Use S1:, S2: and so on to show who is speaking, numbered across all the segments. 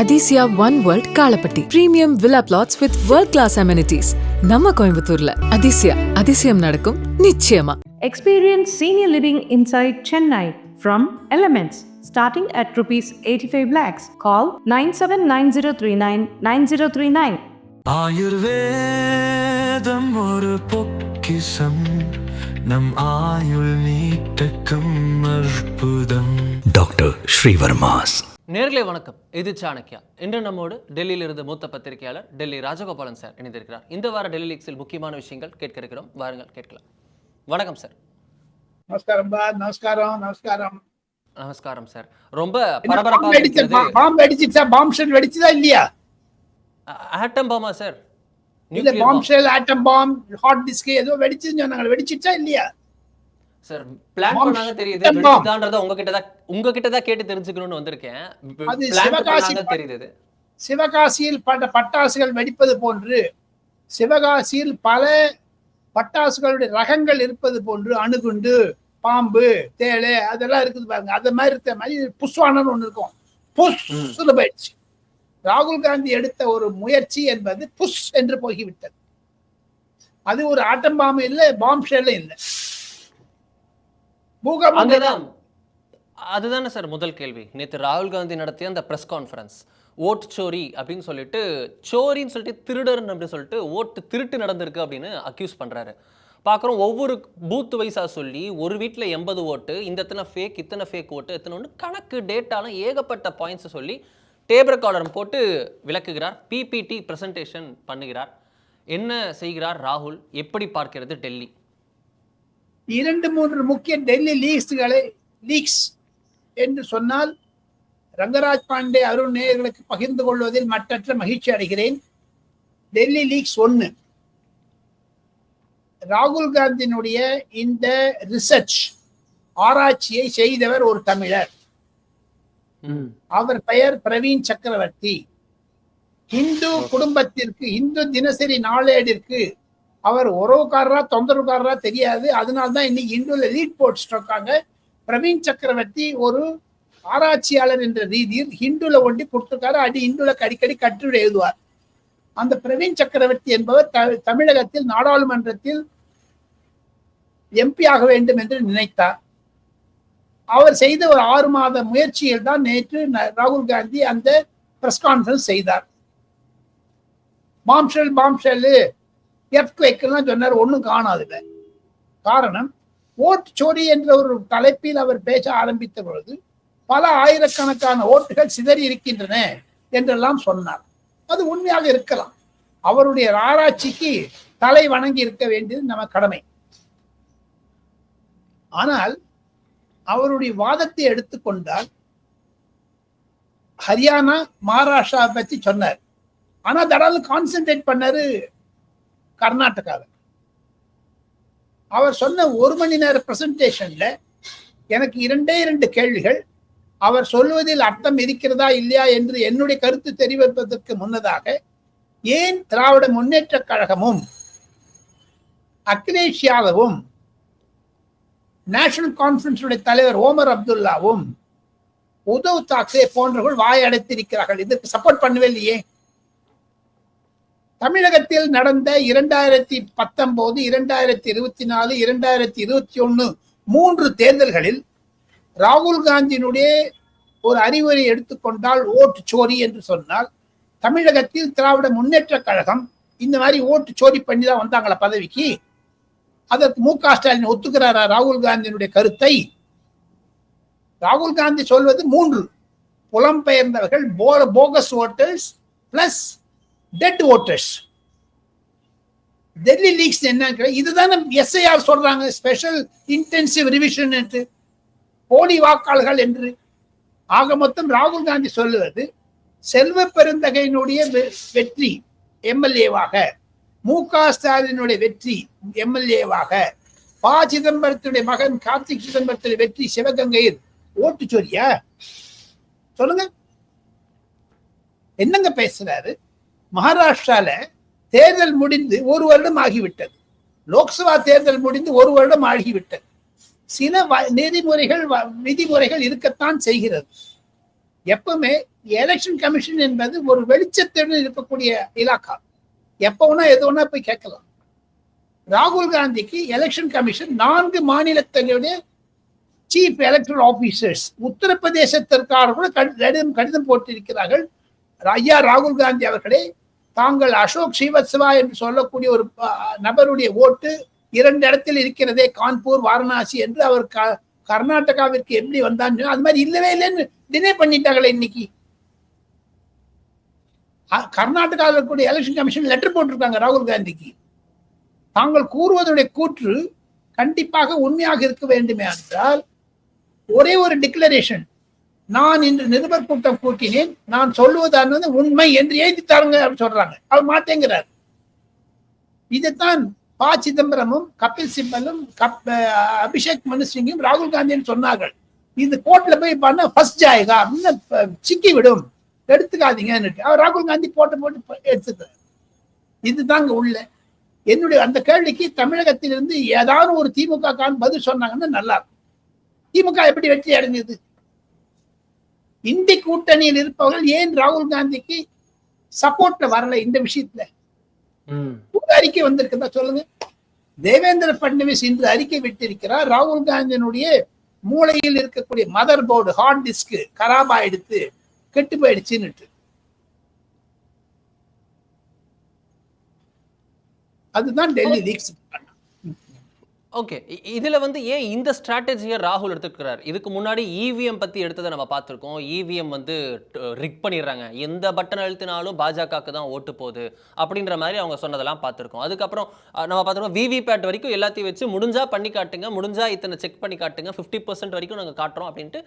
S1: Adisia One World Kalapatti. Premium villa plots with world-class amenities. நம்ம கோயம்புத்தூர்ல அதிசயம் நடக்கும் நிச்சயமா.
S2: Experience senior living inside Chennai from Elements starting at rupees 85 lakhs. Call 9790399039.
S3: ஆயுர்வேதம் ஒரு பொக்கிஷம் நம் ஆயுள் நீட்டக்கும் அற்புதம். டாக்டர் ஸ்ரீவர்மாஸ்.
S4: நேர்களே வணக்கம், இது சாணக்கியா. இன்று நம்மோடு டெல்லியிலிருந்து மூத்த பத்திரிகையாளர் டெல்லி ராஜகோபாலன் சார் இணைந்திருக்கிறார். இந்த வார டெல்லி லீக்ஸில் முக்கியமான விஷயங்கள் கேட்க இருக்கிறோம், வாருங்கள் கேட்கலாம். வணக்கம் சார்.
S5: நமஸ்காரம். நமஸ்காரம்.
S4: நமஸ்காரம் சார். ரொம்ப பரபரப்பாக
S5: இல்லையா?
S4: ஆட்டம் பாமா சார்?
S5: இல்ல, bomb shell, atom bomb, hard disk ஏதோ வெடிச்சுன்னு சொன்னாங்க. வெடிச்சிச்சா இல்லையா
S4: சார்? பிளான் பண்ணாங்க தெரியுது. வெடிச்சுதான்றத உங்ககிட்ட தான் கேட்டு தெரிஞ்சுக்கணும்னு வந்திருக்கேன்.
S5: அது தெரியுது. சிவகாசியில் பட்டாசுகள் வெடிப்பது போன்று சிவகாசியில் பல பட்டாசுகளுடைய ரகங்கள் இருப்பது போன்று அணுகுண்டு, பாம்பு, தேளை அதெல்லாம் இருக்குது பாருங்க. அது மாதிரி இருக்க மாதிரி புஷ்வானு ஒண்ணு இருக்கும். புஷ் போயிடுச்சு. ராகுல் காந்தி எடுத்த ஒரு முயற்சி என்பது புஷ் என்று போய்விட்டது. அது ஒரு ஆட்டம் பாம்பு இல்லை, பாம் ஷெல் இல்லை.
S4: அதுதானே சார் முதல் கேள்வி. நேற்று ராகுல் காந்தி நடத்திய அந்த பிரஸ் கான்ஃபரன்ஸ், ஓட்டு சோரி அப்படின்னு சொல்லிட்டு, சோரின்னு சொல்லிட்டு திருடர் அப்படின்னு சொல்லிட்டு ஓட்டு திருட்டு நடந்திருக்கு அப்படின்னு அக்யூஸ் பண்றாரு. பார்க்குறோம், ஒவ்வொரு பூத் வைஸா சொல்லி ஒரு வீட்டில் 80 ஓட்டு, இத்தனை ஃபேக் ஓட்டு, எத்தனை ஒன்று கணக்கு டேட்டாலாம் ஏகப்பட்ட பாயிண்ட்ஸ் சொல்லி டேபிள் ரெக்கார்டர் போட்டு விளக்குகிறார். பிபிடி பிரசன்டேஷன் பண்ணுகிறார். என்ன செய்கிறார் ராகுல்? எப்படி பார்க்கிறது டெல்லி?
S5: 2-3 முக்கிய டெல்லி லீக்ஸ் என்று சொன்னால் ரங்கராஜ் பாண்டே, அருண் நேயர்களுக்கு பகிர்ந்து கொள்வதில் மற்றற்ற மகிழ்ச்சி அடைகிறேன். டெல்லி லீக்ஸ் 1, ராகுல் காந்தியினுடைய இந்த ரிசர்ச் ஆராய்ச்சியை செய்தவர் ஒரு தமிழர். அவர் பெயர் பிரவீன் சக்கரவர்த்தி. இந்து குடும்பத்திற்கு, இந்து தினசரி நாளேடிற்கு அவர் உறவுக்காரரா தொந்தரவுக்காரரா தெரியாது. அதனால்தான் இன்னைக்கு இந்துல லீட் போட்டிருக்காங்க. பிரவீன் சக்கரவர்த்தி ஒரு ஆராய்ச்சியாளர் என்ற ரீதியில் ஹிந்துல ஒண்டி கொடுத்திருக்காரு. இந்துல அடிக்கடி கட்டுரை எழுதுவார். அந்த பிரவீன் சக்கரவர்த்தி என்பவர் தமிழகத்தில் நாடாளுமன்றத்தில் எம்பி ஆக வேண்டும் என்று நினைத்தார். அவர் செய்த ஒரு 6 மாத முயற்சியில் தான் நேற்று ராகுல் காந்தி அந்த பிரஸ் கான்ஃபரன்ஸ் செய்தார். பாம்ஷெல் எர்த்குவேக்லாம் சொன்னார். ஒன்றும் காணாதில்லை. காரணம், ஓட்டு சோரி என்ற ஒரு தலைப்பில் அவர் பேச ஆரம்பித்த பொழுது பல ஆயிரக்கணக்கான ஓட்டுகள் சிதறி இருக்கின்றன என்றெல்லாம் சொன்னார். அது உண்மையாக இருக்கலாம். அவருடைய ஆராய்ச்சிக்கு தலை வணங்கி இருக்க வேண்டியது நம்ம கடமை. ஆனால் அவருடைய வாதத்தை எடுத்துக்கொண்டால் ஹரியானா, மகாராஷ்டிரா பத்தி சொன்னார். ஆனா தடால கான்சென்ட்ரேட் பண்ணாரு கர்நாடகாவில். அவர் சொன்ன 1 மணி நேர பிரசன்டேஷன்ல எனக்கு 2 கேள்விகள். அவர் சொல்வதில் அர்த்தம் இருக்கிறதா இல்லையா என்று என்னுடைய கருத்து தெரிவிப்பதற்கு முன்னதாக, ஏன் திராவிட முன்னேற்ற கழகமும் அகிலேஷ் யாதவும் நேஷனல் கான்ஃபரன்ஸுடைய தலைவர் ஓமர் அப்துல்லாவும் உத்தவ் தாக்கரே போன்றவர்கள் வாயடைத்திருக்கிறார்கள், இதற்கு சப்போர்ட் பண்ணவே இல்லையே? தமிழகத்தில் நடந்த 2019, 2024, 2021 3 தேர்தல்களில் ராகுல் காந்தியினுடைய ஒரு அறிவுரை எடுத்துக்கொண்டால், ஓட்டு சோரி என்று சொன்னால், தமிழகத்தில் திராவிட முன்னேற்ற கழகம் இந்த மாதிரி ஓட்டு சோரி பண்ணி தான் வந்தாங்களா பதவிக்கு? அதற்கு மு.க. ஸ்டாலின் ஒத்துக்கிறாரா ராகுல் காந்தியினுடைய கருத்தை? ராகுல் காந்தி சொல்வது 3 புலம்பெயர்ந்தவர்கள், bogus voters plus dead voters. Delhi leaks என்ன, இதுதானே எஸ்ஐஆர் சொல்றாங்க, ஸ்பெஷல் இன்டென்சிவ் ரிவிஷன் என்று, போலி வாக்காளர்கள் என்று. ஆக மொத்தம் ராகுல் காந்தி சொல்லுவது செல்வ பெருந்தகையினுடைய வெற்றி எம்எல்ஏவாக, மு.க. ஸ்டாலினுடைய வெற்றி எம்எல்ஏவாக, ப. சிதம்பரத்துடைய மகன் கார்த்திக் சிதம்பரத்துடைய வெற்றி சிவகங்கையில் ஓட்டு சோரியா? சொல்லுங்க, என்னங்க பேசுறாரு? மகாராஷ்டிரால தேர்தல் முடிந்து 1 வருடம் ஆகிவிட்டது. லோக்சபா தேர்தல் முடிந்து 1 வருடம் ஆகிவிட்டது. சில விதிமுறைகள் இருக்கத்தான் செய்கிறது. எப்பவுமே எலெக்ஷன் கமிஷன் என்பது ஒரு வெளிச்சத்துடன் இருக்கக்கூடிய இலாக்கா. எப்ப வேணா எது வேணா போய் கேட்கலாம். ராகுல் காந்திக்கு எலெக்ஷன் கமிஷன் 4 மாநிலத்தினுடைய சீஃப் எலக்டரல் ஆபீசர்ஸ் உத்தரப்பிரதேசத்திற்காக கூட கடிதம் போட்டிருக்கிறார்கள். ஐயா ராகுல் காந்தி அவர்களே, தாங்கள் அசோக் ஸ்ரீவத்சவா என்று சொல்லக்கூடிய ஒரு நபருடைய ஓட்டு 2 இடத்தில் இருக்கிறதே, கான்பூர், வாரணாசி என்று. அவர் கர்நாடகாவிற்கு எப்படி வந்தான்னு அது மாதிரி இல்லவே இல்லைன்னு டினே பண்ணிட்டாங்களே. இன்னைக்கு கர்நாடகாவில் இருக்கக்கூடிய எலெக்ஷன் கமிஷன் லெட்டர் போட்டிருக்காங்க ராகுல் காந்திக்கு. தாங்கள் கூறுவதனுடைய கூற்று கண்டிப்பாக உண்மையாக இருக்க வேண்டுமே என்றால் ஒரே ஒரு டிக்ளரேஷன், நான் இன்று நிருபர் கூட்டம் கூட்டினேன், நான் சொல்லுவதானது உண்மை என்று எழுதி தாருங்க அப்படின்னு சொல்றாங்க. அவர் மாட்டேங்கிறார். இதைத்தான் ப. சிதம்பரமும் கபில் சிபலும் அபிஷேக் மனு சிங்கும் ராகுல் காந்தின்னு சொன்னார்கள். இது கோர்ட்ல போய் பண்ண ஃபர்ஸ்ட் ஜாயகா அப்படின்னு சிக்கி விடும், எடுத்துக்காதீங்கன்னு. அவர் ராகுல் காந்தி போட்டு எடுத்துக்கிறார். இதுதாங்க உள்ள என்னுடைய அந்த கேள்விக்கு தமிழகத்திலிருந்து ஏதாவது ஒரு திமுக பதில் சொன்னாங்கன்னா நல்லா இருக்கும். திமுக எப்படி வெற்றி அடைஞ்சது? இந்தி கூட்டணியில் இருப்பவர்கள் ஏன் ராகுல் காந்திக்கு சப்போர்ட்ல வரல? இந்த விஷயத்துல ஒரு அறிக்கை வந்திருக்குதா சொல்லுங்க. தேவேந்திர பட்னவிஸ் இன்று அறிக்கை விட்டிருக்கிறார், ராகுல் காந்தியினுடைய மூளையில் இருக்கக்கூடிய மதர் போர்டு ஹார்ட் டிஸ்க் கராபா எடுத்து கெட்டு போயிடுச்சுன்னு. அதுதான் டெல்லி லீக்ஸ்.
S4: ஓகே, இதுல வந்து ஏன் இந்த ஸ்ட்ராட்டஜியை ராகுல் எடுத்துக்கிறார்? இதுக்கு முன்னாடி இவிஎம் பத்தி எடுத்ததை நம்ம பார்த்துருக்கோம். இவிஎம் வந்து ரிக் பண்ணிடுறாங்க, எந்த பட்டன் அழுத்தினாலும் பாஜகவுக்கு தான் ஓட்டு போகுது அப்படின்ற மாதிரி அவங்க சொன்னதெல்லாம் பார்த்துருக்கோம். அதுக்கப்புறம் நம்ம பார்த்துருக்கோம் விவிபேட் வரைக்கும் எல்லாத்தையும் வச்சு முடிஞ்சா பண்ணி காட்டுங்க, முடிஞ்சா இத்தனை செக் பண்ணி காட்டுங்க, 50% வரைக்கும் நாங்கள் காட்டுறோம் அப்படின்ட்டு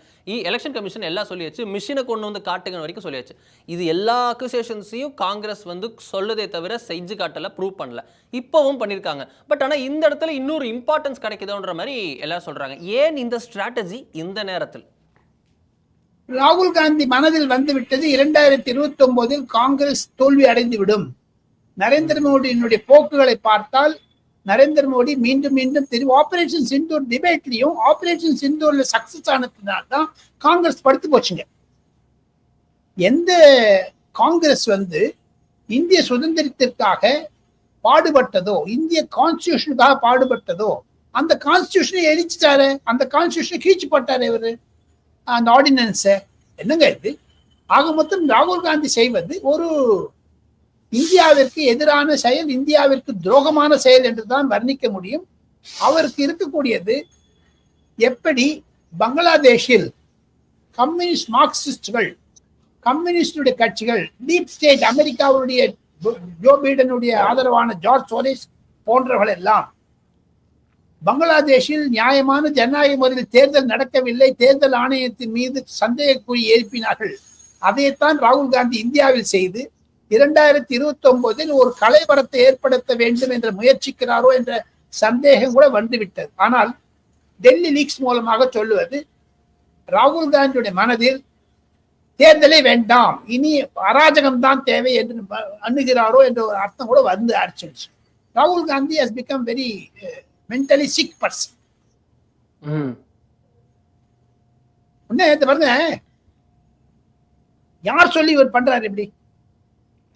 S4: எலெக்ஷன் கமிஷன் எல்லாம் சொல்லியாச்சு. மிஷினை கொண்டு வந்து காட்டுங்க வரைக்கும் சொல்லியாச்சு. இது எல்லா அக்யூசேஷன்ஸையும் காங்கிரஸ் வந்து சொல்லுதே தவிர செஞ்சு காட்டல, ப்ரூவ் பண்ணல. இப்பவும் பண்ணியிருக்காங்க. பட் ஆனால் இந்த இடத்துல இன்னொரு இம்பார்ட்டன்ஸ் கிடைக்குதுன்ற மாதிரி எல்லாம் சொல்றாங்க. ஏன் இந்த ஸ்ட்ராட்டஜி இந்த நேரத்தில்?
S5: ராகுல் காந்தி மனதில் வந்துவிட்டது 2029 காங்கிரஸ் தோல்வி அடைந்து விடும். நரேந்திர மோடியினுடைய போக்குகளை பார்த்தால் நரேந்திர மோடி மீண்டும் மீண்டும் தெரியும். ஆபரேஷன் சிந்தூர் டிபேட்லயும் ஆபரேஷன் சிந்தூர்ல சக்சஸ் ஆனதுனால்தான் காங்கிரஸ் படுத்து போச்சுங்க. எந்த காங்கிரஸ் வந்து இந்திய சுதந்திரத்திற்காக பாடுபட்டதோ, இந்திய கான்ஸ்டிடியூஷனுக்காக பாடுபட்டதோ, அந்த கான்ஸ்டிடியூஷனை எரிச்சிட்டாரு, அந்த கான்ஸ்டிடியூஷனை கீழ்ச்சி போட்டாரு இவரு, அந்த ஆர்டினன்ஸை. என்னங்க இது? ஆக மொத்தம் ராகுல் காந்தி செய்வது ஒரு இந்தியாவிற்கு எதிரான செயல், இந்தியாவிற்கு துரோகமான செயல் என்றுதான் வர்ணிக்க முடியும். அவருக்கு இருக்கக்கூடியது எப்படி பங்களாதேஷில் கம்யூனிஸ்ட் மார்க்சிஸ்டுகள், கம்யூனிஸ்டுடைய கட்சிகள், டீப் ஸ்டேட் அமெரிக்காவுடைய ஜோ பைடனுடைய ஆதரவான ஜார்ஜ் சோரஸ் போன்றவர்கள் எல்லாம் பங்களாதேஷில் நியாயமான ஜனநாயக முறையில் தேர்தல் நடக்கவில்லை, தேர்தல் ஆணையத்தின் மீது சந்தேகக்குறி எழுப்பினார்கள். அதைத்தான் ராகுல் காந்தி இந்தியாவில் செய்து 2029 ஒரு கலைவரத்தை ஏற்படுத்த வேண்டும் என்று முயற்சிக்கிறாரோ என்ற சந்தேகம் கூட வந்துவிட்டது. ஆனால் டெல்லி லீக்ஸ் மூலமாக சொல்லுவது ராகுல் காந்தியுடைய மனதில் தேர்தலே வேண்டாம், இனி அராஜகம்தான் தேவை என்று அணுகிறாரோ என்ற ஒரு அர்த்தம் கூட வந்து அடிச்சிடுச்சு. ராகுல் Gandhi has become very mentally sick person. பாருங்க, யார் சொல்லி இவர் பண்றாரு இப்படி?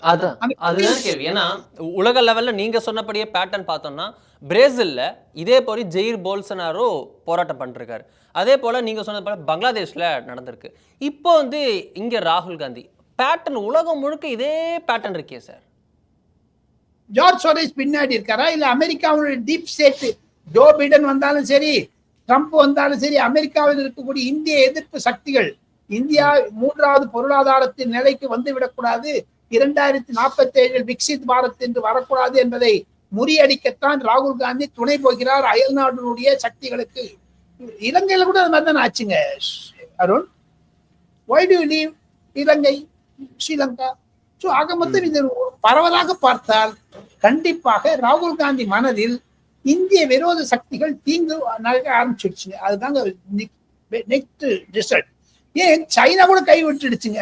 S4: அதுதான் கேள்வி. ஏன்னா உலக லெவல்ல நீங்க சொன்னபடியே பேட்டர்ன் பார்த்தோம்னா பிரேசில்ல இதே போல ஜெயிர் போல்சனாரோ போராட்டம் பண்ணிருக்காரு. அதே போல நீங்க சொன்னது போல பங்களாதேஷ்ல நடந்திருக்கு. இப்போ வந்து இங்க ராகுல் காந்தி பேட்டர்ன் உலகம் முழுக்க இதே பேட்டர்ன் இருக்கே சார்.
S5: ஜார்ஜ் சோரஸ் பின்னாடி இருக்காரா, இல்ல அமெரிக்காவுடைய டீப் ஸ்டேட் ஜோ பைடன் வந்தாலும் சரி, ட்ரம்ப் வந்தாலும் சரி, அமெரிக்காவில் இருக்கக்கூடிய இந்திய எதிர்ப்பு சக்திகள் இந்தியா 3வது பொருளாதாரத்தின் நிலைக்கு வந்து விடக்கூடாது, 2047 விக்சித் பாரத் என்று வரக்கூடாது என்பதை முறியடிக்கத்தான் ராகுல் காந்தி துணை போகிறார் அயல் நாடுடைய சக்திகளுக்கு. இலங்கையில கூட அது மாதிரி தான் ஆச்சுங்க Arun. why do you leave Ilangai, Sri Lanka? So ஆக மொத்தம் இது பரவலாக பார்த்தால் கண்டிப்பாக ராகுல் காந்தி மனதில் இந்திய விரோத சக்திகள் தீங்கு ஆரம்பிச்சிடுச்சுங்க. அதுதாங்க நெக்ஸ்ட் ரிசல்ட். ஏன் சைனா கூட கை விட்டுடுச்சுங்க.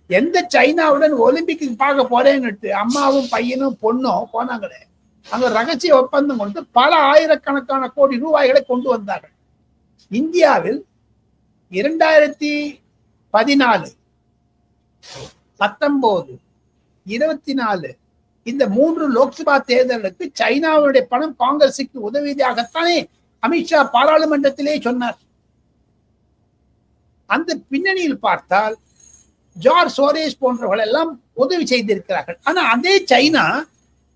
S5: எந்த சைனாவுடன் ஒலிம்பிக்கு பார்க்க போறேன்னு அம்மாவும் பையனும் பொண்ணும் போனாங்களே, அங்க ரகசிய ஒப்பந்தம் கொடுத்து பல ஆயிரக்கணக்கான கோடி ரூபாய்களை கொண்டு வந்தார்கள். இந்தியாவில் 2014 19, 24 இந்த 3 லோக்சபா தேர்தலுக்கு சைனாவுடைய பணம் காங்கிரசுக்கு உதவியாகத்தானே அமித்ஷா பாராளுமன்றத்திலே சொன்னார். அந்த பின்னணியில் பார்த்தால் ஜார்ஜ் சோரேஸ் போன்றவர்கள் எல்லாம் உதவி செய்திருக்கிறார்கள். ஆனா அதே சைனா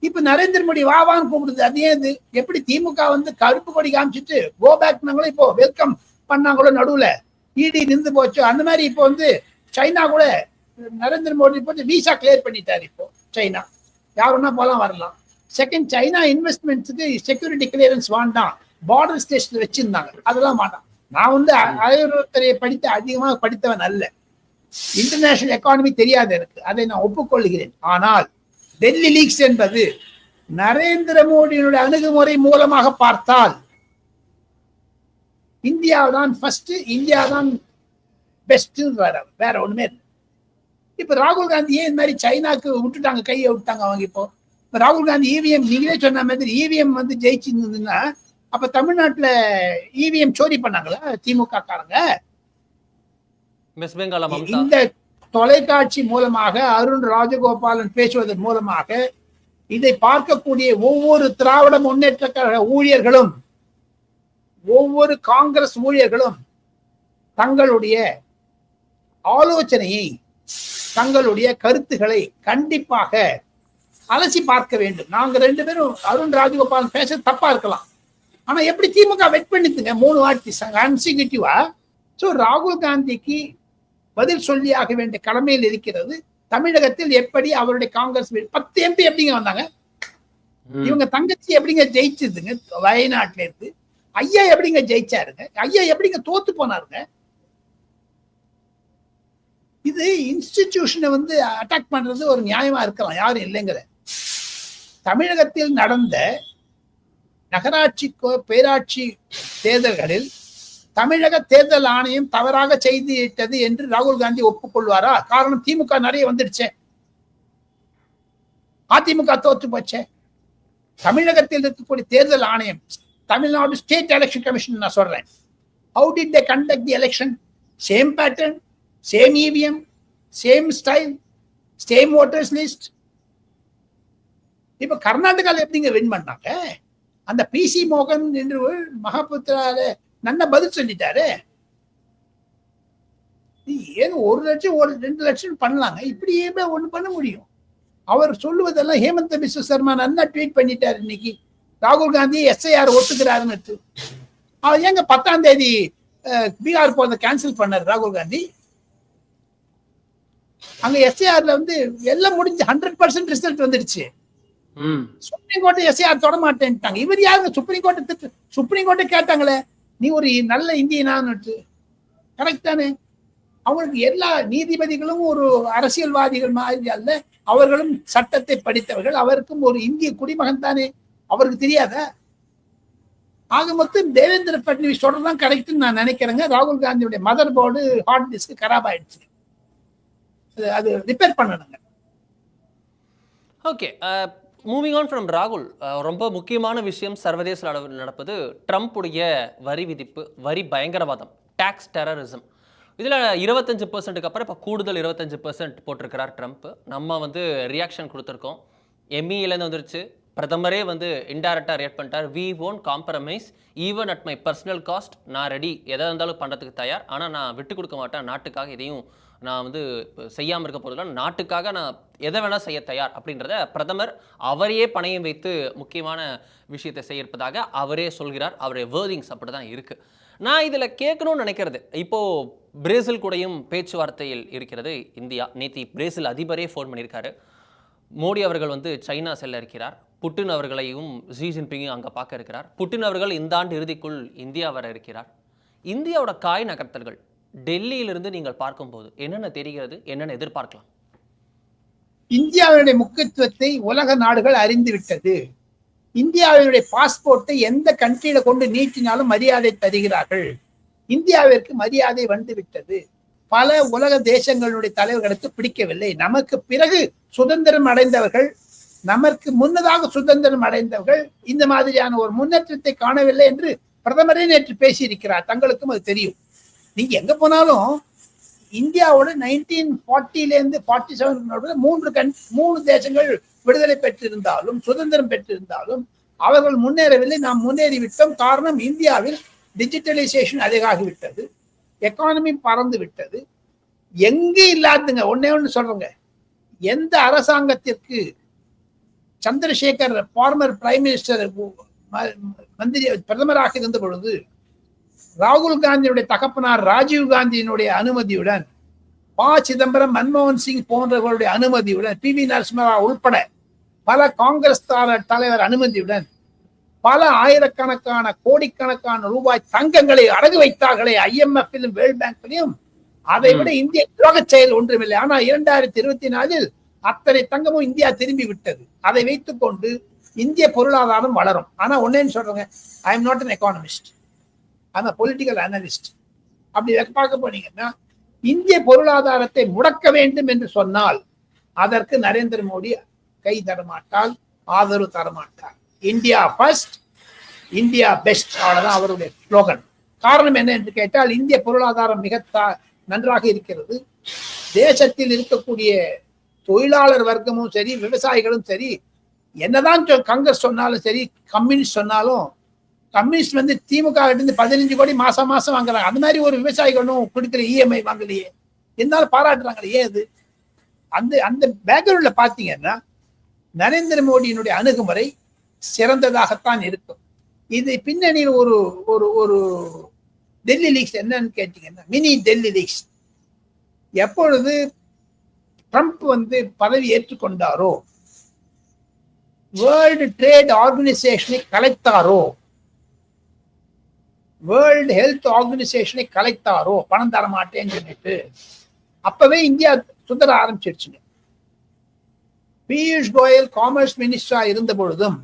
S5: இப்ப நரேந்திர மோடி வாவான்னு கூப்பிடுது. அதே இது எப்படி திமுக வந்து கருப்பு கொடி காமிச்சிட்டு கோ பேக்னாங்களோ, இப்போ வெல்கம் பண்ணாங்களோ, நடுவுல இடி நின்று போச்சு, அந்த மாதிரி இப்போ வந்து சைனா கூட நரேந்திர மோடி போட்டு விசா கிளியர் பண்ணிட்டாரு. இப்போ சைனா யாருன்னா போலாம் வரலாம். செகண்ட், சைனா இன்வெஸ்ட்மெண்ட்ஸுக்கு செக்யூரிட்டி கிளியரன்ஸ் வேண்டாம், பார்டர் ஸ்டேஷன் வச்சிருந்தாங்க, அதெல்லாம் வேண்டாம். நான் வந்து ஆயுர்வேதத்துறையை அதிகமாக படித்தவன் அல்ல, இன்டர்நேஷனல் எக்கானமி தெரியாது எனக்கு, அதை நான் ஒப்புக்கொள்கிறேன். ஆனால் டெல்லி லீக்ஸ் என்பது நரேந்திர மோடியினுடைய அணுகுமுறை மூலமாக பார்த்தால் இந்தியா தான் ஃபர்ஸ்ட், இந்தியா தான் பெஸ்ட், வேற ஒண்ணுமே இல்லை. இப்ப ராகுல் காந்தி ஏன் இந்த மாதிரி சைனாக்கு விட்டுட்டாங்க, கையை விட்டாங்க அவங்க. இப்போ ராகுல் காந்தி இவிஎம், நீங்களே சொன்ன மாதிரி இவிஎம் வந்து ஜெயிச்சிருந்ததுன்னா அப்ப தமிழ்நாட்டுல இவிஎம் சோரி பண்ணாங்களா திமுக காரங்க?
S4: வெஸ்ட் பெங்கால்
S5: இந்த தொலைக்காட்சி மூலமாக அருண் ராஜகோபாலன் பேசுவதன் மூலமாக இதை பார்க்கக்கூடிய ஒவ்வொரு திராவிட முன்னேற்ற கழக ஊழியர்களும், ஒவ்வொரு காங்கிரஸ் ஊழியர்களும் தங்களுடைய ஆலோசனையை, தங்களுடைய கருத்துக்களை கண்டிப்பாக அலசி பார்க்க வேண்டும். நாங்க 2 பேரும் அருண் ராஜகோபாலன் பேச தப்பா இருக்கலாம், ஆனா எப்படி திமுக வெட் பண்ணிட்டுங்க 3 வாட்டி கன்சிக்யூட்டிவா. சோ ராகுல் காந்திக்கு பதில் சொல்லியாக வேண்டிய கடமையில் இருக்கிறது. தமிழகத்தில் எப்படி அவருடைய காங்கிரஸ் 10 MP எப்படிங்க வந்தாங்க? இவங்க தங்கச்சி எப்படிங்க ஜெயிச்சதுங்க வயநாட்டுல இருந்து? ஐயா எப்படிங்க ஜெயிச்சாருங்க? ஐயா எப்படிங்க தோத்து போனாருங்க? இது இன்ஸ்டிடியூஷனை வந்து அட்டாக் பண்றது ஒரு நியாயமா இருக்கலாம், யாரும் இல்லைங்கிற. தமிழகத்தில் நடந்த நகராட்சி பேராட்சி தேர்தல்களில் தமிழக தேர்தல் ஆணையம் தவறாக செய்துவிட்டது என்று ராகுல் காந்தி ஒப்புக்கொள்வாரா? காரணம் திமுக நிறைய வந்துடுச்சே, அதிமுக தோற்று போச்சே. தமிழகத்தில் இருக்கக்கூடிய தேர்தல் ஆணையம், தமிழ்நாடு ஸ்டேட் எலெக்ஷன் கமிஷன் நான் சொல்றேன், how did they conduct the election? Same pattern, same EVM, same style, same voters list. இப்ப கர்நாடகால எப்படிங்க வின் பண்ணாங்க? அந்த பிசி மோகன் என்று மகாபுத்திரால நல்ல பதில் சொல்லிட்டாரு. ஏன் 1 லட்சம் 2 லட்சம் பண்ணலாங்க, இப்படியே ஒண்ணு பண்ண முடியும்? அவர் சொல்லுவதெல்லாம் ஹேமந்த பிஸ்வ சர்மா நல்லா ட்வீட் பண்ணிட்டாரு இன்னைக்கு, ராகுல் காந்தி SIR ஒத்துக்கிறாருன்னு. அவர் ஏங்க 10ஆம் தேதி பீகார் போறதை கேன்சல் பண்ணாரு ராகுல் காந்தி? அங்க SIRல வந்து எல்லாம் முடிஞ்சு 100% ரிசல்ட் வந்துடுச்சு. சுப்ரீம் கோர்ட் SIR தொட மாட்டேன்ட்டாங்க. இவர் யாருங்க சுப்ரீம் கோர்ட்? சுப்ரீம் கோர்ட்டை கேட்டாங்களே, நீ ஒரு நல்ல இந்தியனான்னு. கரெக்ட் தானே? அவங்களுக்கு எல்லா நீதிபதிகளும் ஒரு அரசியல்வாதிகள் மாதிரி அல்ல, அவர்களும் சட்டத்தை படித்தவர்கள், அவருக்கும் ஒரு இந்திய குடிமகன் தானே, அவருக்கு தெரியாத? ஆக மொத்தம் தேவேந்திர பட்னவிஸ் சொல்றதுதான் கரெக்ட்னு நான் நினைக்கிறேங்க. ராகுல் காந்தியுடைய மதர் போர்டு ஹார்ட் டிஸ்க் கராப் ஆயிடுச்சு, அது ரிப்பேர் பண்ணணுங்க.
S4: ஓகே, மூவிங் ஆன் ஃப்ரம் ராகுல், ரொம்ப முக்கியமான விஷயம் சர்வதேச அளவில் நடப்பது ட்ரம்ப்புடைய வரி விதிப்பு, வரி பயங்கரவாதம், டாக்ஸ் டெரரிசம். இதில் 25%க்கு அப்புறம் இப்போ கூடுதல் 25% போட்டிருக்கிறார் ட்ரம்ப். நம்ம வந்து ரியாக்ஷன் கொடுத்துருக்கோம், MEலேருந்து வந்துருச்சு. பிரதமரே வந்து இன்டைரக்டாக ரியாக்ட் பண்ணிட்டார். We won't compromise even at my personal cost, நான் ரெடி, எதாக இருந்தாலும் பண்ணுறதுக்கு தயார், ஆனால் நான் விட்டு கொடுக்க மாட்டேன், நாட்டுக்காக இதையும் நான் வந்து செய்யாமல் இருக்க போதில்லை, நாட்டுக்காக நான் எதை வேணால் செய்ய தயார் அப்படின்றத பிரதமர் அவரையே பணையம் வைத்து முக்கியமான விஷயத்தை செய்யிருப்பதாக அவரே சொல்கிறார். அவருடைய வேர்டிங்ஸ் அப்படி தான் இருக்குது. நான் இதில் கேட்கணும்னு நினைக்கிறது, இப்போது பிரேசில் கூடயும் பேச்சுவார்த்தையில் இருக்கிறது இந்தியா. நேற்று பிரேசில் அதிபரே ஃபோன் பண்ணியிருக்காரு. மோடி அவர்கள் வந்து சைனா செல்ல இருக்கிறார். புட்டின் அவர்களையும் ஜி ஜின்பிங்கையும் அங்கே பார்க்க இருக்கிறார். புட்டின் அவர்கள் இந்த ஆண்டு இறுதிக்குள் இந்தியா வர இருக்கிறார். இந்தியாவோட காய் நகர்த்தல்கள் டெல்லியிலிருந்து நீங்கள் பார்க்கும்போது என்னென்ன தெரிகிறது, என்னென்ன எதிர்பார்க்கலாம்?
S5: இந்தியாவுடைய முக்கியத்துவத்தை உலக நாடுகள் அறிந்து விட்டது. இந்தியாவினுடைய பாஸ்போர்ட்டை எந்த கண்ட்ரியில கொண்டு நீட்டினாலும் மரியாதை தருகிறார்கள். இந்தியாவிற்கு மரியாதை வந்து விட்டது. பல உலக தேசங்களுடைய தலைவர்களுக்கு பிடிக்கவில்லை. நமக்கு பிறகு சுதந்திரம் அடைந்தவர்கள், நமக்கு முன்னதாக சுதந்திரம் அடைந்தவர்கள் இந்த மாதிரியான ஒரு முன்னேற்றத்தை காணவில்லை என்று பிரதமரே நேற்று பேசியிருக்கிறார். தங்களுக்கும் அது தெரியும். நீங்க எங்க போனாலும் இந்தியாவோட 1940 47 மூணு தேசங்கள் விடுதலை பெற்றிருந்தாலும் சுதந்திரம் பெற்றிருந்தாலும் அவர்கள் முன்னேறவில்லை, நாம் முன்னேறிவிட்டோம். காரணம், இந்தியாவில் டிஜிட்டலைசேஷன் அதிகமாகிவிட்டது, எக்கானமி பறந்து விட்டது. எங்கே இல்லாதுங்க, ஒன்னே ஒன்று சொல்றேங்க, எந்த அரசாங்கத்திற்கு சந்திரசேகர் ஃபார்மர் பிரைம் மினிஸ்டர் மந்திரி பிரதமராக இருந்த பொழுது ராகுல் காந்தியுடைய தகப்பனார் ராஜீவ் காந்தியினுடைய அனுமதியுடன், ப சிதம்பரம், மன்மோகன் சிங் போன்றவர்களுடைய அனுமதியுடன், PV நரசிம்மராவ் உள்பட பல காங்கிரஸ் தலைவர் அனுமதியுடன் பல ஆயிரக்கணக்கான கோடிக்கணக்கான ரூபாய் தங்கங்களை அடகு வைத்தார்களே IMF-லும் வேர்ல்ட் பேங்க்லையும். அதை விட இந்திய துரோக செயல் ஒன்றுமில்லை. ஆனா 2024 அத்தனை தங்கமும் இந்தியா திரும்பி விட்டது. அதை வைத்துக் கொண்டு இந்திய பொருளாதாரம் வளரும். ஆனா ஒன்னேன்னு சொல்றேங்க, I am not an economist, I am political analyst. அப்படி பார்க்க போனீங்கன்னா இந்திய பொருளாதாரத்தை முடக்க வேண்டும் என்று சொன்னால் அதற்கு நரேந்திர மோடி கை தரமாட்டால், ஆதரவு தரமாட்டார். இந்தியா ஃபர்ஸ்ட், இந்தியா பெஸ்ட், அவ்வளவுதான் அவருடைய ஸ்லோகன். காரணம் என்ன என்று கேட்டால், இந்திய பொருளாதாரம் மிக நன்றாக இருக்கிறது. தேசத்தில் இருக்கக்கூடிய தொழிலாளர் வர்க்கமும் சரி, விவசாயிகளும் சரி, என்னதான் காங்கிரஸ் சொன்னாலும் சரி, கம்யூனிஸ்ட் சொன்னாலும், கம்யூனிஸ்ட் வந்து திமுக 15 கோடி மாசம் வாங்குறாங்க. அந்த மாதிரி ஒரு விவசாயிகளும் கொடுக்கிற EMI வாங்கலையே, இருந்தாலும் பாராட்டுறாங்களே. ஏன் அது? அந்த பேக்ரவுண்ட்ல பாத்தீங்கன்னா நரேந்திர மோடியினுடைய அணுகுமுறை சிறந்ததாகத்தான் இருக்கும். இது பின்னணியில் ஒரு ஒரு ஒரு டெல்லி லீக்ஸ் என்னன்னு கேட்டீங்கன்னா, மினி டெல்லி லீக்ஸ். எப்பொழுது ட்ரம்ப் வந்து பதவி ஏற்றுக்கொண்டாரோ, வேர்ல்டு ட்ரேட் ஆர்கனைசேஷனை கலைத்தாரோ, வேர்ல்டு ஹெல்த் ஆர்கனைசேஷனை கலைத்தாரோ, பணம் தர மாட்டேன்னு சொல்லிட்டு, அப்பவே இந்தியா சுதர ஆரம்பிச்சிருச்சுங்க. பியூஷ் கோயல் காமர்ஸ் மினிஸ்டரா இருந்த பொழுதும்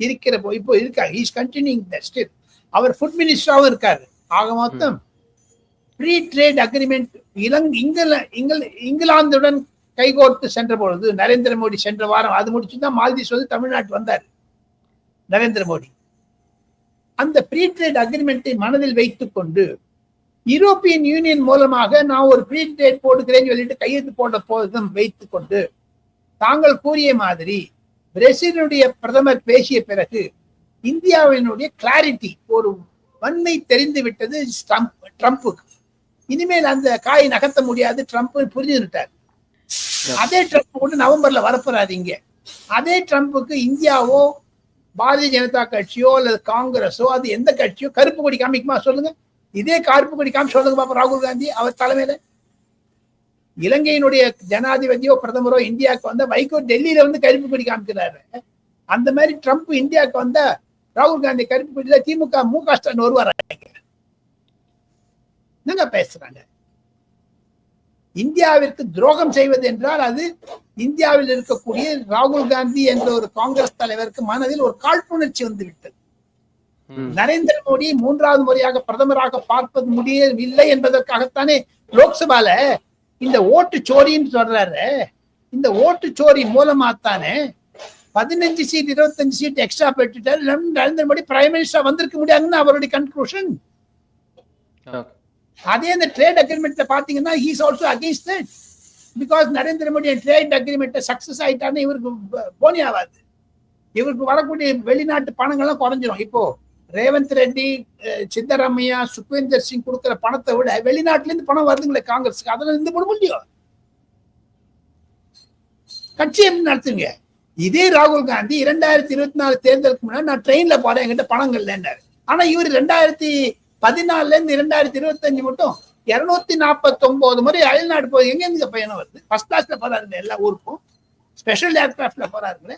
S5: இப்போ இருக்காரு, he is continuing that still. அவர் ஃபுட் மினிஸ்டராகவும் இருக்காரு. ஆக மொத்தம் ஃப்ரீ ட்ரேட் அக்ரிமெண்ட் இங்கிலாந்துடன் கைகோர்த்து சென்ற பொழுது நரேந்திர மோடி சென்ற வாரம் அது முடிச்சுதான் மால்தீவ்ஸ் வந்து தமிழ்நாட்டு வந்தார் நரேந்திர மோடி. அந்த ஃப்ரீ ட்ரேட் அக்ரிமெண்ட்டை மனதில் வைத்துக் கொண்டு யூரோப்பியன் யூனியன் மூலமாக நான் ஒரு ஃப்ரீ ட்ரேட் போட்டுக்கிறேன்னு சொல்லிட்டு கையெழுத்து போட்ட போதும் வைத்துக் கொண்டு தாங்கள் கூறிய மாதிரி பிரேசிலுடைய பிரதமர் பேசிய பிறகு இந்தியாவினுடைய கிளாரிட்டி, ஒரு வன்மை தெரிந்து விட்டது ட்ரம்புக்கு. இனிமேல் அந்த காய் நகர்த்த முடியாது, ட்ரம்ப் புரிஞ்சுட்டார். அதே ட்ரம்ப் கூட நவம்பர்ல வரப்போறாரு இங்க. அதே ட்ரம்புக்கு இந்தியாவோ பாரதிய ஜனதா கட்சியோ அல்லது காங்கிரஸோ, அது எந்த கட்சியோ கருப்பு கொடி காமிக்குமா சொல்லுங்க? இதே கருப்பு கொடி காமி சொல்லுங்க பாப்பா. ராகுல் காந்தி அவர் தலைமையில இலங்கையினுடைய ஜனாதிபதியோ பிரதமரோ இந்தியாவுக்கு வந்தா வைகோ டெல்லியில வந்து கருப்பு கொடி காமிக்கிறாரு. அந்த மாதிரி ட்ரம்ப் இந்தியாவுக்கு வந்தா ராகுல் காந்தி கருப்பு கொடியில திமுக மு க ஸ்டாலின் வருவார். என்னங்க பேசுறாங்க? இந்தியாவிற்கு துரோகம் செய்வது என்றால் அது இந்தியாவில் இருக்கக்கூடிய ராகுல் காந்தி என்ற ஒரு காங்கிரஸ் தலைவருக்கு மனதில் ஒரு காழ்ப்புணர்ச்சி வந்து விட்டது. நரேந்திர மோடி 3வது முறையாக பிரதமராக பார்ப்பது முடியவில்லை என்பதற்காகத்தானே லோக்சபால இந்த ஓட்டு சோரின்னு சொல்றாரு. இந்த ஓட்டு சோரி மூலமாத்தானே 15 சீட் 25 சீட் எக்ஸ்ட்ரா பெற்றுட்டாரு. நரேந்திர மோடி பிரைம் மினிஸ்டர் வந்திருக்க முடியாதுன்னு அவருடைய கன்க்ளூஷன். அதே இந்த ட்ரேட் அக்ரிமெண்ட்ல பாத்தீங்கன்னா he is also against it because Narendra Modi trade agreement success ஆயிட்டான்னு இவருக்கு போனி ஆகாது. இவருக்கு வரக்கூடிய வெளிநாட்டு பணங்கள்லாம் குறைஞ்சிரும். இப்போ ரேவந்த் ரெட்டி, சித்தராமையா, சுக்வேந்தர் சிங் கொடுக்கிற பணத்தை விட வெளிநாட்டுல இருந்து பணம் வருதுங்களே காங்கிரஸுக்கு, அதெல்லாம் இருந்து போட முடியும். கட்சி எப்படி நடத்துங்க? இதே ராகுல் காந்தி 2024 தேர்தலுக்கு முன்னாடி நான் ட்ரெயின்ல போறேன், என்கிட்ட பணங்கள் இல்லைன்னாரு. ஆனா இவர் 2014 இருந்து 2025 மட்டும் 249 முறை அயல்நாடு போய் எங்க இருந்து பயணம் வருது? ஃபர்ஸ்ட் கிளாஸ்ல போறாருங்க, எல்லா ஊருக்கும் ஸ்பெஷல் ஏர்கிராஃப்ட்ல போறாருங்க.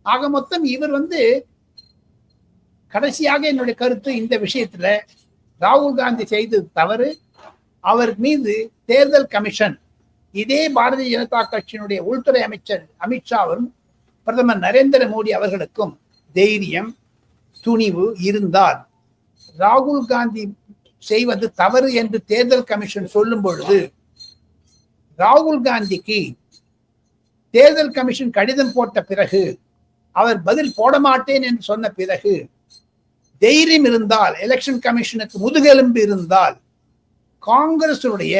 S5: ஆக மொத்தம் இவர் வந்து கடைசியாக என்னுடைய கருத்து இந்த விஷயத்துல ராகுல் காந்தி செய்தது தவறு. அவர் மீது தேர்தல் கமிஷன், இதே பாரதிய ஜனதா கட்சியினுடைய உள்துறை அமைச்சர் அமித்ஷாவும் பிரதமர் நரேந்திர மோடி அவர்களுக்கும் தைரியம், துணிவு இருந்தால் ராகுல் காந்தி செய்வது தவறு என்று தேர்தல் கமிஷன் சொல்லும் பொழுது ராகுல் காந்திக்கு தேர்தல் கமிஷன் கடிதம் போட்ட பிறகு, அவர் பதில் போட மாட்டேன் என்று சொன்ன பிறகு தைரியம் இருந்தால், எலெக்ஷன் கமிஷனுக்கு முதுகெலும்பு இருந்தால் காங்கிரசுடைய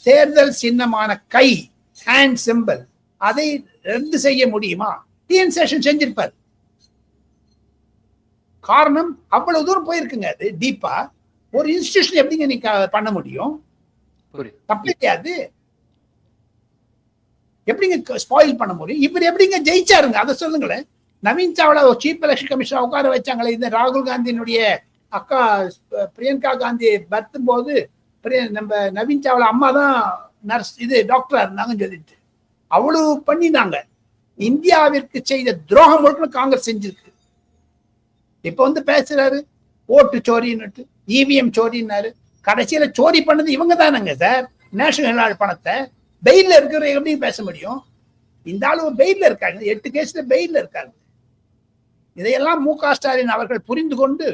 S5: தேர்தல் சின்னமான கை, ஹேண்ட் சிம்பிள், அதை ரத்து செய்ய முடியுமா? டிஎன் சேஷன் செஞ்சிருப்பார். காரணம் அவ்வளவு தூரம் போயிருக்குங்க. அது டீப்பா ஒரு இன்ஸ்டிடியூஷன் எப்படிங்க நீங்க பண்ண முடியும்? தப்பு கிடையாது. எப்படிங்க ஸ்பாயில் பண்ண முடியும்? இவர் எப்படிங்க ஜெயிச்சாருங்க அதை சொல்லுங்களேன். Naveen Chawla chief election commissioner உட்கார வச்சாங்களே, இந்த ராகுல் காந்தியினுடைய அக்கா பிரியங்கா காந்தி பர்த்தும் போது நம்ம நவீன் சாவ்லா அம்மா தான் நர்ஸ், இது டாக்டரா இருந்தாங்கன்னு சொல்லிட்டு அவ்வளவு பண்ணினாங்க. இந்தியாவிற்கு செய்த துரோகம் முழுக்க காங்கிரஸ் செஞ்சிருக்கு. இப்ப வந்து பேசுறாரு ஓட்டு சோரின்னு, இவிஎம் சோரின்னாரு. கடைசியில சோரி பண்ணது இவங்க தானங்க சார், நேஷனல் ஹெரால்டு பணத்தை. பெயில இருக்கிற எப்படி பேச முடியும்? இந்த ஆளு பெயில இருக்காங்க, 8 கேஸ்ல பெயில இருக்காங்க. இதையெல்லாம் மு.க. ஸ்டாலின் அவர்கள் புரிந்து கொண்டு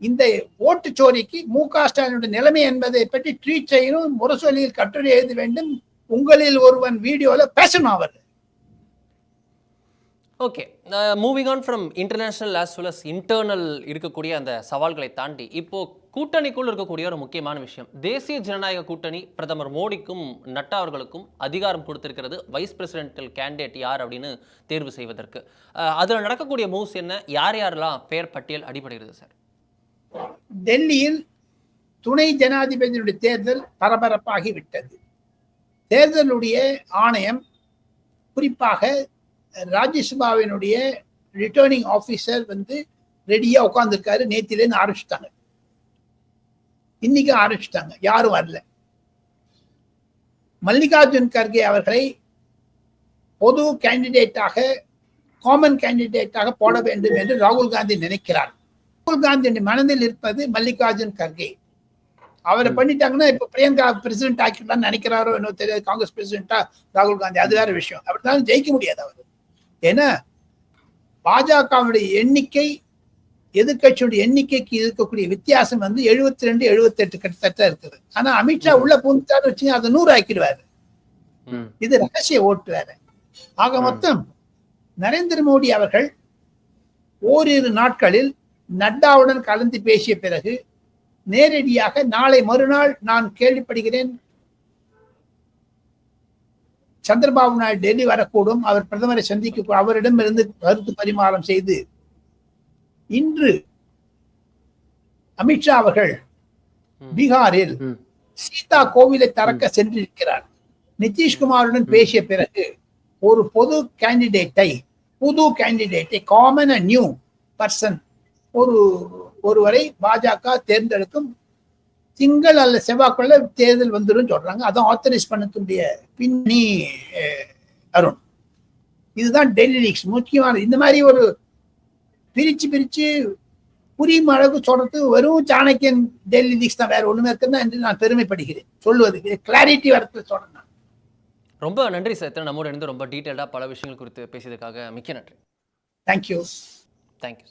S5: இந்த ஓட்டு சோரிக்கு மு.க. ஸ்டாலினுடைய நிலைமை என்பதை பற்றி ட்வீட் செய்யணும், முரசொலியில் கட்டுரை எழுத வேண்டும், உங்களில் ஒருவன் வீடியோல பேசணும் அவர்.
S4: Okay, moving on from international as well as internal இருக்கக்கூடிய அந்த சவால்களை தாண்டி இப்போ கூட்டணிக்குள் இருக்கக்கூடிய ஒரு முக்கியமான விஷயம், தேசிய ஜனநாயக கூட்டணி பிரதமர் மோடிக்கும் நட்டா அவர்களுக்கும் அதிகாரம் கொடுத்திருக்கிறது வைஸ் பிரசிடென்டல் கேண்டிடேட் யார் அப்படின்னு தேர்வு செய்வதற்கு. அதில் நடக்கக்கூடிய மூவ்ஸ் என்ன, யார் யாரெல்லாம் பெயர் பட்டியல் அடிபடுகிறது சார்?
S5: டெல்லியில் துணை ஜனாதிபதியுடைய தேர்தல் பரபரப்பாகிவிட்டது. தேர்தலுடைய ஆணையம், குறிப்பாக ராஜ்யசபாவினுடைய ரிட்டர்னிங் ஆபீசர் வந்து ரெடியா உட்கார்ந்துருக்காரு. நேத்திலேருந்து ஆரம்பிச்சுட்டாங்க, இன்னைக்கு ஆரம்பிச்சுட்டாங்க, யாரும் வரல. மல்லிகார்ஜுன் கர்கே அவர்களை பொது கேண்டிடேட்டாக, காமன் கேண்டிடேட்டாக போட வேண்டும் என்று ராகுல் காந்தி நினைக்கிறார். ராகுல் காந்தி மனதில் இருப்பது மல்லிகார்ஜுன் கர்கே. அவரை பண்ணிட்டாங்கன்னா இப்ப பிரியங்கா பிரசிடென்ட் ஆக்கிடலாம்னு நினைக்கிறாரோ என்ன தெரியாது. காங்கிரஸ் பிரசிடென்டா ராகுல் காந்தி, அது வேற விஷயம். அப்படித்தான் ஜெயிக்க முடியாது அவர். ஏன்னா பாஜகவுடைய எண்ணிக்கை, எதிர்கட்சியுடைய எண்ணிக்கைக்கு இருக்கக்கூடிய வித்தியாசம் வந்து 72, 78 கிட்டத்தட்ட இருக்குது. ஆனா அமித்ஷா உள்ள பூந்தாரு வச்சு அதை 100 ஆக்கிடுவாரு. இது ரகசிய ஓட்டு வேற. ஆக மொத்தம் நரேந்திர மோடி அவர்கள் ஓரிரு நாட்களில் நட்டாவுடன் கலந்து பேசிய பிறகு நேரடியாக நாளை மறுநாள் நான் கேள்விப்படுகிறேன் சந்திரபாபு நாயுடு டெல்லி வரக்கூடும், அவர் பிரதமரை சந்திக்க, அவரிடம் இருந்து கருத்து பரிமாறம் செய்து இன்று அமித்ஷா அவர்கள் பீகாரில் சீதா கோவிலை திறக்க சென்றிருக்கிறார். நிதிஷ்குமாருடன் பேசிய பிறகு ஒரு புது கேண்டிடேட்டை, காமன் அண்ட் நியூ பர்சன், ஒருவரை பாஜக தேர்ந்தெடுக்கும். திங்கள் அல்ல செவ்வாய்க்குள்ள தேர்தல் வந்துடும் சொல்றாங்க. அதான் ஆத்தரைஸ் பண்ணக்கூடிய பின்னணி அருண். இதுதான் டெல்லி லீக்ஸ் முக்கியமான. இந்த மாதிரி ஒரு பிரிச்சு புரியும் அளவுக்கு சொல்றது வெறும் சாணக்கியன் டெல்லி லீக்ஸ் தான், வேற ஒண்ணுமே இருக்குன்னா என்று நான் பெருமைப்படுகிறேன் சொல்லுவதுக்கு. கிளாரிட்டி வரத்துல சொல்றேன்.
S4: ரொம்ப நன்றி சார், நம்மோட இருந்து ரொம்ப டீட்டெயிலாக பல விஷயங்கள் குறித்து பேசியதுக்காக மிக்க நன்றி.
S5: தேங்க்யூ.
S4: தேங்க்யூ.